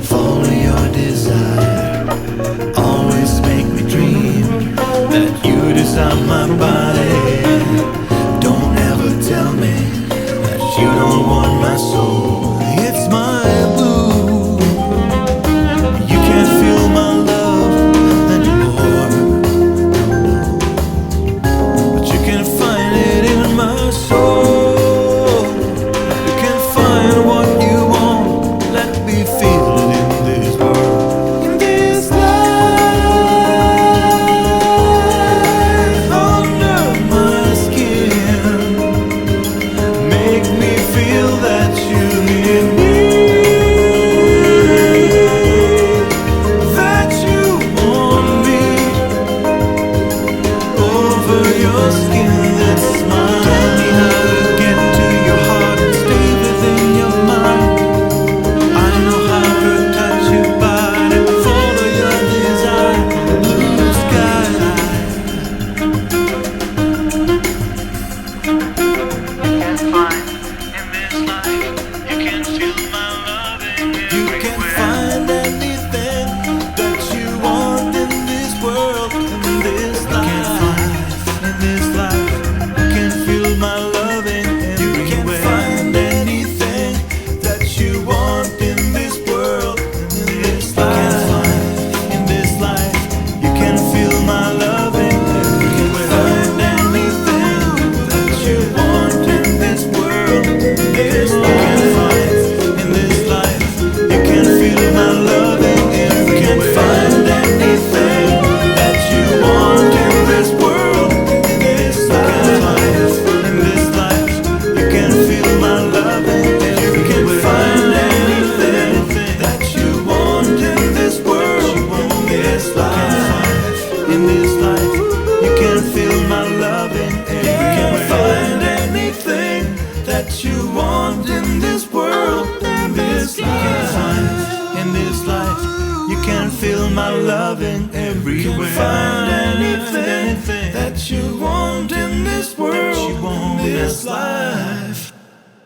follow your desire. Always make me dream that you design my body. Don't ever tell me that you don't want my soul. It's my blue. You can't feel my love anymore, but you can find it in my soul. You can find what you want. Let me feel it in this world, in this life, under my skin. Make me feel that you need me, that you want me. Over your skin, that smile. Tell me how to get to your heart and stay within your mind. I know how to touch your body, follow your desire, blue sky. You can find anything that you want in this world, in this life, in this life. You can feel my loving everywhere. You can find anything that you want in this world, in this life, in this life. You can feel my loving everywhere. You can find anything that you want in this world, in this life, in this life. You can feel my loving everywhere. You can find anything that you want in this world, in this life, in this life. You can feel my loving everywhere. You can find anything that you want in this world, in this life, in this life. You can feel my loving everywhere. You can find anything that you want in this world, in this life, in this life. You can feel my loving everywhere. You can find anything that you want in this world, in this life.